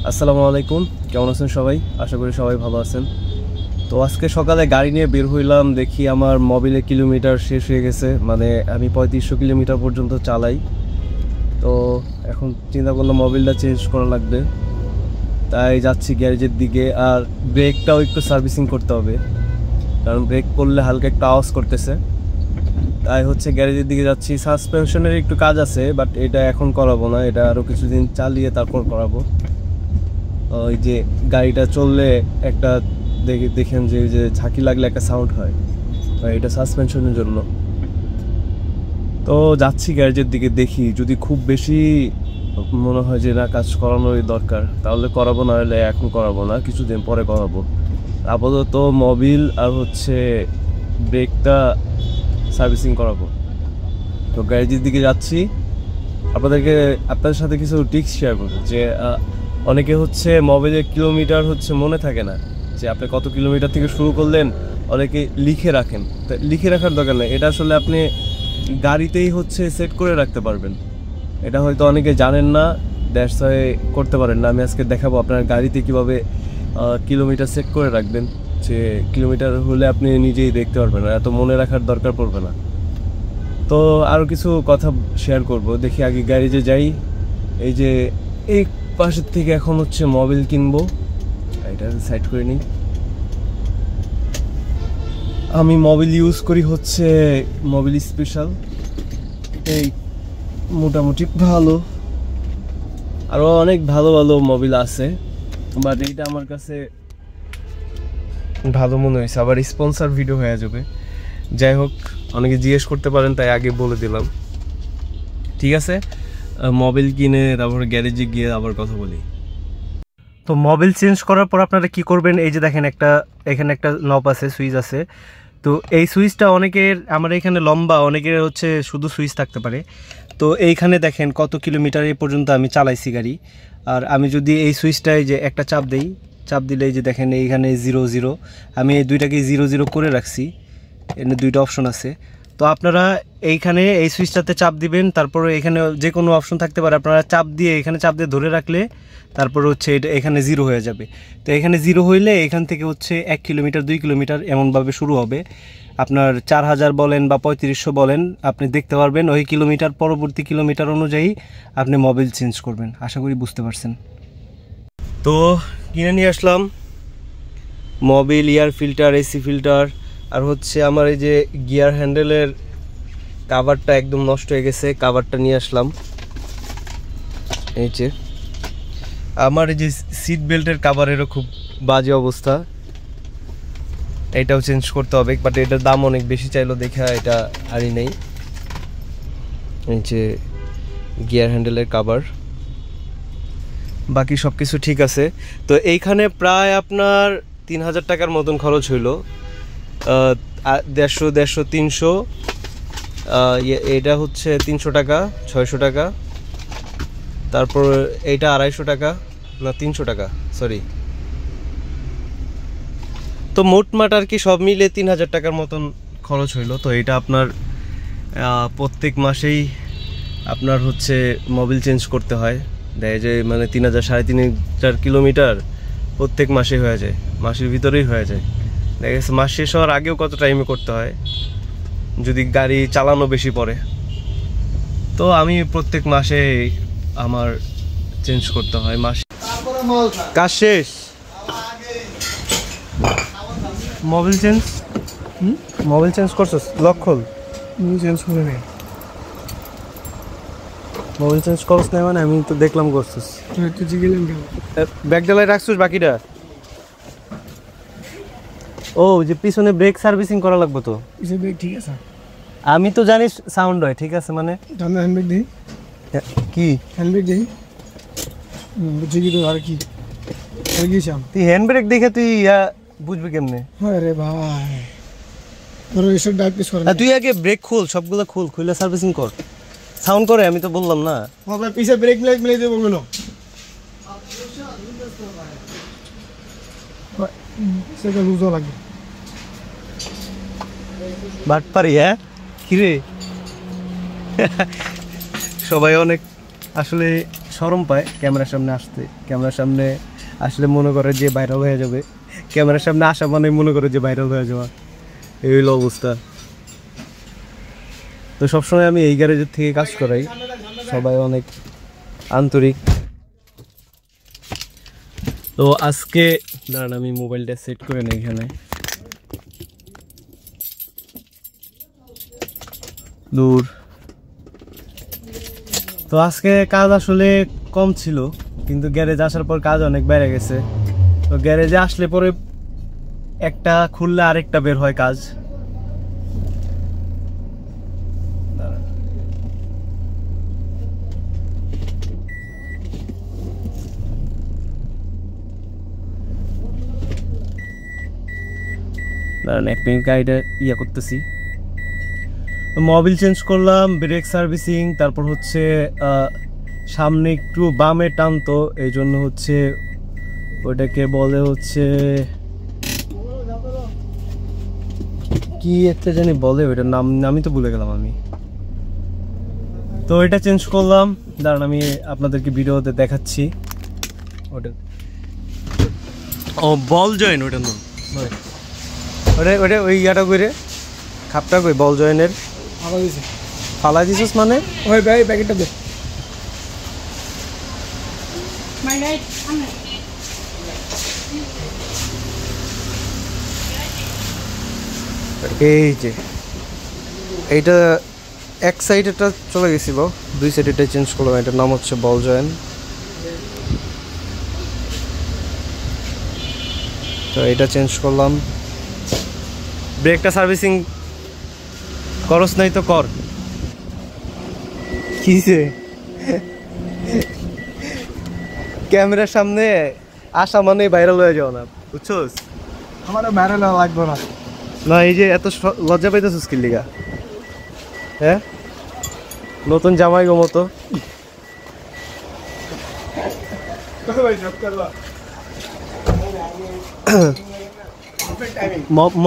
আসসালামু আলাইকুম, কেমন আছেন সবাই? আশা করি সবাই ভালো আছেন। তো আজকে সকালে গাড়ি নিয়ে বের হইলাম, দেখি আমার মোবিলের কিলোমিটার শেষ হয়ে গেছে। মানে আমি 3500 কিলোমিটার পর্যন্ত চালাই। তো এখন চিন্তা করলাম মোবিলটা চেঞ্জ করা লাগবে, তাই যাচ্ছি গ্যারেজের দিকে। আর ব্রেকটাও একটু সার্ভিসিং করতে হবে, কারণ ব্রেক করলে হালকা একটা আওয়াজ করতেছে। তাই হচ্ছে গ্যারেজের দিকে যাচ্ছি। সাসপেনশনের একটু কাজ আছে, বাট এটা এখন করাবো না, এটা আরও কিছুদিন চালিয়ে তারপর করাবো। ওই যে গাড়িটা চললে একটা দেখেন যে ঝাঁকি লাগলে একটা সাউন্ড হয়, এটা সাসপেনশনের জন্য। তো যাচ্ছি গ্যারেজের দিকে, দেখি যদি খুব বেশি মনে হয় যে না কাজ করানোরই দরকার তাহলে করাবো, না হলে এখন করাবো না, কিছুদিন পরে করাবো। আপাতত মোবিল আর হচ্ছে ব্রেকটা সার্ভিসিং করাবো। তো গ্যারেজের দিকে যাচ্ছি, আপনাদের সাথে কিছু টিপস শেয়ার করবো। যে অনেকে হচ্ছে মোবাইলের কিলোমিটার হচ্ছে মনে থাকে না, যে আপনি কত কিলোমিটার থেকে শুরু করলেন, অনেকে লিখে রাখেন। তা লিখে রাখার দরকার নেই, এটা আসলে আপনি গাড়িতেই হচ্ছে সেট করে রাখতে পারবেন। এটা হয়তো অনেকে জানেন না, দ্যাটস ওয়াই করতে পারেন না। আমি আজকে দেখাবো আপনার গাড়িতে কীভাবে কিলোমিটার সেট করে রাখবেন। যে কিলোমিটার হলে আপনি নিজেই দেখতে পারবেন, এত মনে রাখার দরকার পড়বে না। তো আরও কিছু কথা শেয়ার করব, দেখি আগে গ্যারেজে যাই। এই যে এই পাশের থেকে এখন হচ্ছে মোবিল কিনবো, এটা সাইড করে নিই। আমি মোবিল ইউজ করি হচ্ছে মোবিল স্পেশাল, এই মোটামুটি ভালো। আরও অনেক ভালো ভালো মোবিল আছে, বাট এইটা আমার কাছে ভালো মনে হয়েছে। আবার স্পন্সর ভিডিও হয়ে যাবে, যাই হোক অনেকে জিজ্ঞেস করতে পারেন তাই আগে বলে দিলাম। ঠিক আছে, মোবিল কিনে তারপর গ্যারেজে গিয়ে আবার কথা বলি। তো মোবিল চেঞ্জ করার পর আপনারা কি করবেন, এই যে দেখেন এখানে একটা নব আছে, সুইচ আছে। তো এই সুইচটা অনেকের, আমার এখানে লম্বা, অনেকের হচ্ছে শুধু সুইচ থাকতে পারে। তো এইখানে দেখেন কত কিলোমিটার এ পর্যন্ত আমি চালাইছি গাড়ি। আর আমি যদি এই সুইচটায় যে একটা চাপ দিই, চাপ দিলে এই যে দেখেন এইখানে 0 0, আমি এই দুইটাকে 0 0 করে রাখছি। এখানে দুইটা অপশন আছে। তো আপনারা এইখানে এই সুইচটাতে চাপ দিবেন, তারপরে এখানে যে কোনো অপশন থাকতে পারে, আপনারা চাপ দিয়ে এখানে চাপ দিয়ে ধরে রাখলে তারপর হচ্ছে এটা এখানে 0 হয়ে যাবে। তো এখানে 0 হইলে এখান থেকে হচ্ছে 1 কিলোমিটার 2 কিলোমিটার এমনভাবে শুরু হবে। আপনার 4000 বলেন বা 3500 বলেন, আপনি দেখতে পারবেন ওই কিলোমিটার, পরবর্তী কিলোমিটার অনুযায়ী আপনি মোবিল চেঞ্জ করবেন। আশা করি বুঝতে পারছেন। তো কিনে নিয়ে আসলাম Mobil, air filter, AC filter, আর হচ্ছে আমার এই যে গিয়ার হ্যান্ডেলের কাভারটা একদম নষ্ট হয়ে গেছে, কাভারটা নিয়ে আসলাম। এই যে আমার এই যে সিট বেল্টের কাভারেরও খুব বাজে অবস্থা, এটাও চেঞ্জ করতে হবে, বাট এটার দাম অনেক বেশি চাইলো দেখা এটা আরই নেই। এই যে গিয়ার হ্যান্ডেলের কাভার, বাকি সব কিছু ঠিক আছে। তো এইখানে প্রায় আপনার 3000 টাকার মতন খরচ হইলো। 150 300, এটা হচ্ছে 300 টাকা, 600 টাকা, তারপর এইটা 250 টাকা, না 300 টাকা, সরি। তো মোটমাট আর কি সব মিলে 3000 টাকার মতন খরচ হইলো। তো এটা আপনার প্রত্যেক মাসেই আপনার হচ্ছে মোবিল চেঞ্জ করতে হয়। দেয় যে মানে 3000 3500 কিলোমিটার প্রত্যেক মাসে হয়ে যায়, মাসের ভিতরেই হয়ে যায়। দেখা গেছে মাস শেষ হওয়ার আগেও কত টাইমে করতে হয় যদি গাড়ি চালানো বেশি পড়ে। তো আমি প্রত্যেক মাসে আমার চেঞ্জ করতে হয়। মাসে কাজ শেষ, মোবিল চেঞ্জ, মোবিল চেঞ্জ করছস? লক খোল। চেঞ্জ করে নে, মোবিল চেঞ্জ করছ না মানে? আমি তো দেখলাম করছস। ব্যাগ ডালায় রাখছস বাকিটা? ও যে পিছনে ব্রেক সার্ভিসিং করা লাগবে। তো পিছনে ব্রেক ঠিক আছে, আমি তো জানি সাউন্ড হয় ঠিক আছে। মানে হ্যান্ড ব্রেক দিই, কি হ্যান্ড ব্রেক দিই বুঝি কি? তো আর কি তুই হ্যান্ড ব্রেক দেখে তুই বুঝবি কেমনে? আরে ভাই তোর এসব ডাইরেক্ট করে না, তুই আগে ব্রেক খুল, সবগুলো খুল, খুলে সার্ভিসিং কর। সাউন্ড করে, আমি তো বললাম না। হবে পিছে ব্রেক মিলাই দেবো বলো, সেটা লুজও লাগে। বাট পারি, হ্যাঁ কিরে? সবাই অনেক আসলে শরম পায় ক্যামেরার সামনে আসতে। ক্যামেরার সামনে আসলে মনে করে যে ভাইরাল হয়ে যাবে, ক্যামেরার সামনে আসা মানে মনে করে যে ভাইরাল হয়ে যাওয়া, এই হলো অবস্থা। তো সবসময় আমি এই গ্যারেজের থেকে কাজ করাই, সবাই অনেক আন্তরিক। তো আজকে দাঁড়ান আমি মোবাইলটা সেট করে নিই এখানে। দূর। তো আজকে কাজ আসলে কম ছিল, কিন্তু গ্যারেজ আসার পর কাজ অনেক বেড়ে গেছে। তো গ্যারেজে আসলে পরে একটা খুললে আরেকটা বের হয় কাজ। দাঁড়ান এক মিনিট গাড়িটা ইয়ে করতেছি। মোবিল চেঞ্জ করলাম, ব্রেক সার্ভিসিং, তারপর হচ্ছে সামনে একটু বামে টানতো, এই জন্য হচ্ছে ওইটাকে বলে হচ্ছে কি একটা জানি বলে, ওইটার নাম আমি তো ভুলে গেলাম আমি। তো এটা চেঞ্জ করলাম, দাঁড়ান আমি আপনাদেরকে ভিডিওতে দেখাচ্ছি। ওটা ও বল জয়েন, ওইটার নাম ওটা ওটা ওই ইয়াটা করে খাপটা কই বল জয়েনের ফালা দিছিস মানে ওই ভাই প্যাকেটটা দে। এই যে এইটা এক সাইড এটা চলে গেছিল, দুই সাইড এটা চেঞ্জ করলাম। এটার নাম হচ্ছে বল জয়েন। তো এটা চেঞ্জ করলাম। ব্রেকটা সার্ভিসিং করস নাই তো কর। কিসে ক্যামেরার সামনে আসা মানে ভাইরাল হয়ে যাও না, বুঝছোস? আমার ভাইরাল লাগবে না। না এই যে এত লজ্জা পাইতেছিস কি লিগা? হ্যাঁ নতুন জামাই গো মতো।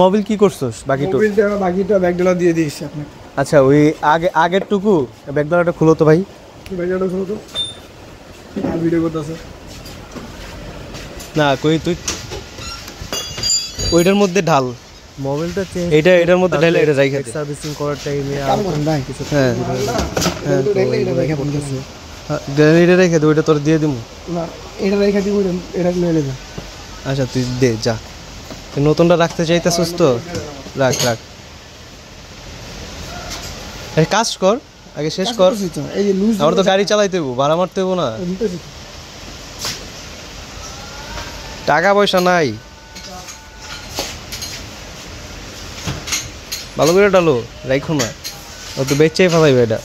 মোবিল কি করছস? বাকিটা ব্যাগডালা দিয়ে দিয়েছি আপনাকে। আচ্ছা ওই আগের টুকু ব্যাগডালাটা খুলো তো ভাই। ব্যাগডালা খুলো তো, আর ভিডিও করতেছে না কই তুই ওইটার মধ্যে ঢাল মোবাইলটা চেঞ্জ, এটার মধ্যে ঢাল, এটা রাইখা দে সার্ভিসিং করার টাইমে। আর ভাই কিছু হ্যাঁ হ্যাঁ এটা রেখে বন্ধ করছি। এটা রেখে দে, ওইটা তোর দিয়ে দিমু। না এটা রেখে দিব, এটা নিয়ে নেবে। আচ্ছা তুই দে যা, তুই নতুনটা রাখতে চাইতেছিস তো রাখ রাখ। এই কাজ কর আগে, শেষ কর। এই যে লুজ আমার তো গাড়ি চালাইতে হইব, ভাড়া মারতে হইব না, টাকা পয়সা নাই। ভালো করে ডালো, রাখো না, ও তো বেচেই ফেলাইবে এটা।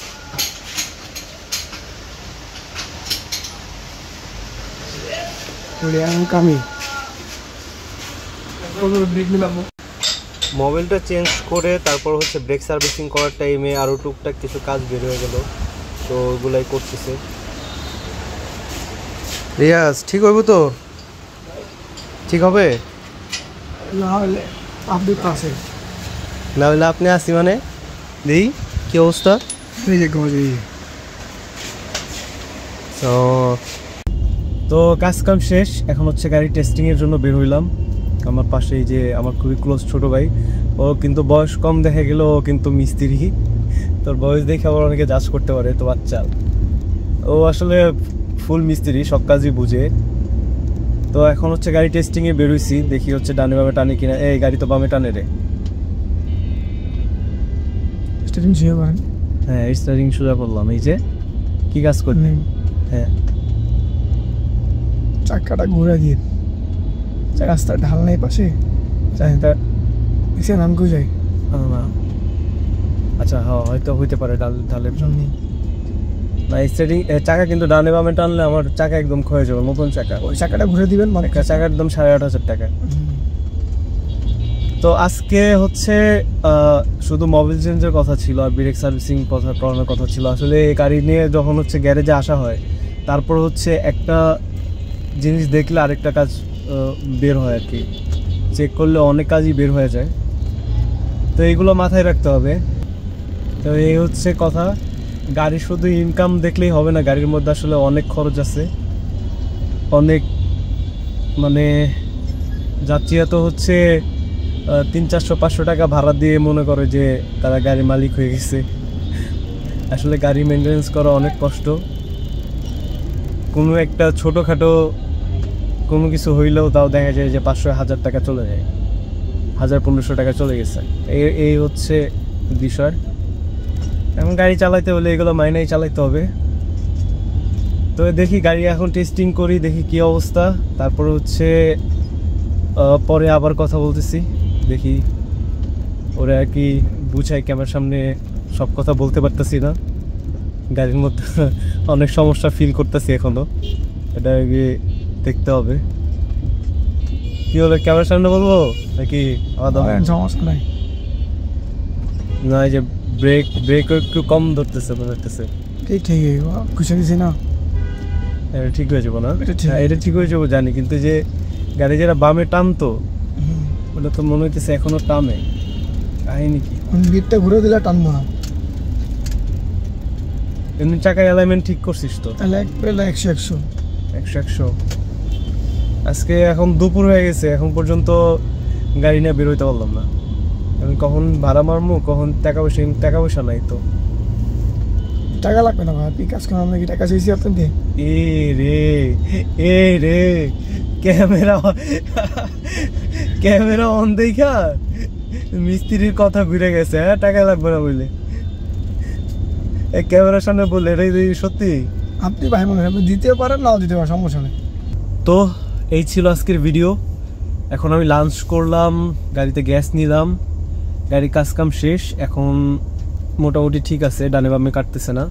মোবাইলটা চেঞ্জ করে তারপর হচ্ছে ব্রেক সার্ভিসিং করার টাইমে আরও টুকটাক কিছু কাজ বের হয়ে গেল, তো ওগুলাই করতেছে। রিয়াজ ঠিক হইব তো? ঠিক হবে না হলে আপনি পাশে, না হলে আপনি আসি মানে দিই কি অবস্থা। এই যে গজে তো কাজ কাম শেষ, এখন হচ্ছে গাড়ি টেস্টিংয়ের জন্য বের হইলাম। আমার পাশে এই যে আমার খুবই ক্লোজ ছোট ভাই, ও কিন্তু বয়স কম দেখা গেল, ও কিন্তু মিস্ত্রি। তোর বয়স দেখে আবার অনেকে জাজ করতে পারে তো বাচ্চা, ও আসলে ফুল মিস্ত্রি, সব কাজই বুঝে। তো এখন হচ্ছে গাড়ি টেস্টিংয়ে বেরোইছি, দেখি হচ্ছে ডানে বামে টানে কিনা। এই গাড়ি তো বামে টানে রে। স্টার্টিং শুরু করেন। হ্যাঁ স্টার্টিং সোজা করলাম। এই যে কি কাজ করলি? হ্যাঁ চাকাটা ঘুরে দিয়ে, রাস্তার ঢাল নাই পাশে, চাকা এসে নাম কই যায় না। আচ্ছা হ্যাঁ হয়তো হইতে পারে ঢালের জন্য। না স্টার্টিং চাকা কিন্তু ডানে বামে টানলে আমার চাকা একদম ক্ষয়ে যাবে, নতুন চাকা। ওই চাকাটা ঘুরে দিবেন, মানে চাকা একদম 8,500 টাকা। তো আজকে হচ্ছে শুধু মোবিল চেঞ্জের কথা ছিল আর ব্রেক সার্ভিসিং কথা করানোর কথা ছিল। আসলে এই গাড়ি নিয়ে যখন হচ্ছে গ্যারেজে আসা হয়, তারপর হচ্ছে একটা জিনিস দেখলে আরেকটা কাজ বের হয় আর কি, চেক করলে অনেক কাজই বের হয়ে যায়। তো এইগুলো মাথায় রাখতে হবে। তো এই হচ্ছে কথা, গাড়ি শুধু ইনকাম দেখলেই হবে না, গাড়ির মধ্যে আসলে অনেক খরচ আছে, অনেক মানে যাত্রীরা তো হচ্ছে 300-400 টাকা ভাড়া দিয়ে মনে করে যে তারা গাড়ির মালিক হয়ে গেছে। আসলে গাড়ি মেনটেন্যান্স করা অনেক কষ্ট। কোনো একটা ছোটোখাটো কোনো কিছু হইলেও তাও দেখা যায় যে 500-1000 টাকা চলে যায়, 1000-1500 টাকা চলে গেছে। এই হচ্ছে বিষয়। এখন গাড়ি চালাইতে হলে এগুলো মাইনেই চালাইতে হবে। তো দেখি গাড়ি এখন টেস্টিং করি, দেখি কি অবস্থা, তারপর হচ্ছে পরে আবার কথা বলতেছি। দেখি ওরা আর কি বুঝাই, ক্যামেরার সামনে সব কথা বলতে পারতেছি না, গাড়ির মধ্যে অনেক সমস্যা ফিল করতেছি এখনো, এটা দেখতে হবে। কি হলো, ক্যামেরার সামনে বলবো নাকি সমস্যা নাই? না, এই যে ব্রেক একটু কম ধরতেছে মনে হচ্ছে। ঠিক ঠিক খুশি দিছি না, এটা ঠিক হয়ে যাবো না? এটা ঠিক। হ্যাঁ, এটা ঠিক হয়ে যাবো জানি, কিন্তু যে গাড়ি যারা বামে টানতো ওটা তো মনে হইতেছে এখনো টানে, কাহিনি কি? গিটটা ঘুরে দিলে টানবো না। এমনি চাকার অ্যালাইনমেন্ট ঠিক করছিস তো? তাহলে এক পেলে 100 100 আজকে এখন দুপুর হয়ে গেছে, এখন পর্যন্ত গাড়ি নিয়ে বেরোইতে পারলাম না। আমি কখন ভাড়া মারমু, কখন টাকা পয়সা নাই তো। টাকা লাগবে না ভাই, কাজ করার নাকি টাকা চাইছি আপনাকে? এ রে ক্যামেরা অন দেখা মিস্ত্রির কথা ঘুরে গেছে। হ্যাঁ, টাকা লাগবে না বলে ক্যামেরার সামনে বললে, এটাই সত্যি? আপনি ভাই মনে হয় দিতেও পারেন, নাও দিতে পারেন, সমস্যা নেই। তো এই ছিল আজকের ভিডিও। এখন আমি লাঞ্চ করলাম, গাড়িতে গ্যাস নিলাম, গাড়ির কাজকাম শেষ। এখন মোটামুটি ঠিক আছে, ডানে বামে কাটতেছে না।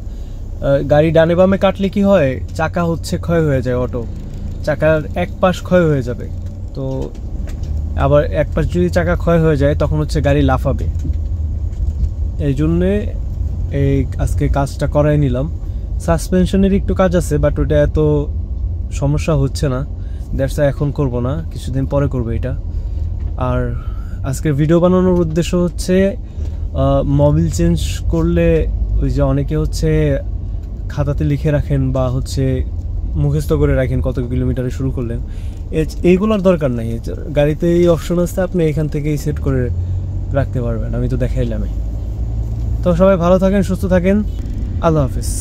গাড়ি ডানে বামে কাটলে কি হয়, চাকা হচ্ছে ক্ষয় হয়ে যায়, অটো চাকার এক পাশ ক্ষয় হয়ে যাবে। তো আবার এক পাশ যদি চাকা ক্ষয় হয়ে যায় তখন হচ্ছে গাড়ি লাফাবে। এই জন্যে এই আজকে কাজটা করাই নিলাম। সাসপেনশনের একটু কাজ আছে, বাট ওটা এত সমস্যা হচ্ছে না, দ্যাটস এখন করব না, কিছুদিন পরে করবো এটা। আর আজকের ভিডিও বানানোর উদ্দেশ্য হচ্ছে মোবিল চেঞ্জ করলে ওই যে অনেকে হচ্ছে খাতাতে লিখে রাখেন বা হচ্ছে মুখস্থ করে রাখেন কত কিলোমিটারে শুরু করলেন, এইগুলোর দরকার নাই। গাড়িতে এই অপশন আছে, আপনি এখান থেকেই সেট করে রাখতে পারবেন, আমি তো দেখাইলামই। তো সবাই ভালো থাকেন, সুস্থ থাকেন, আল্লাহ হাফিজ।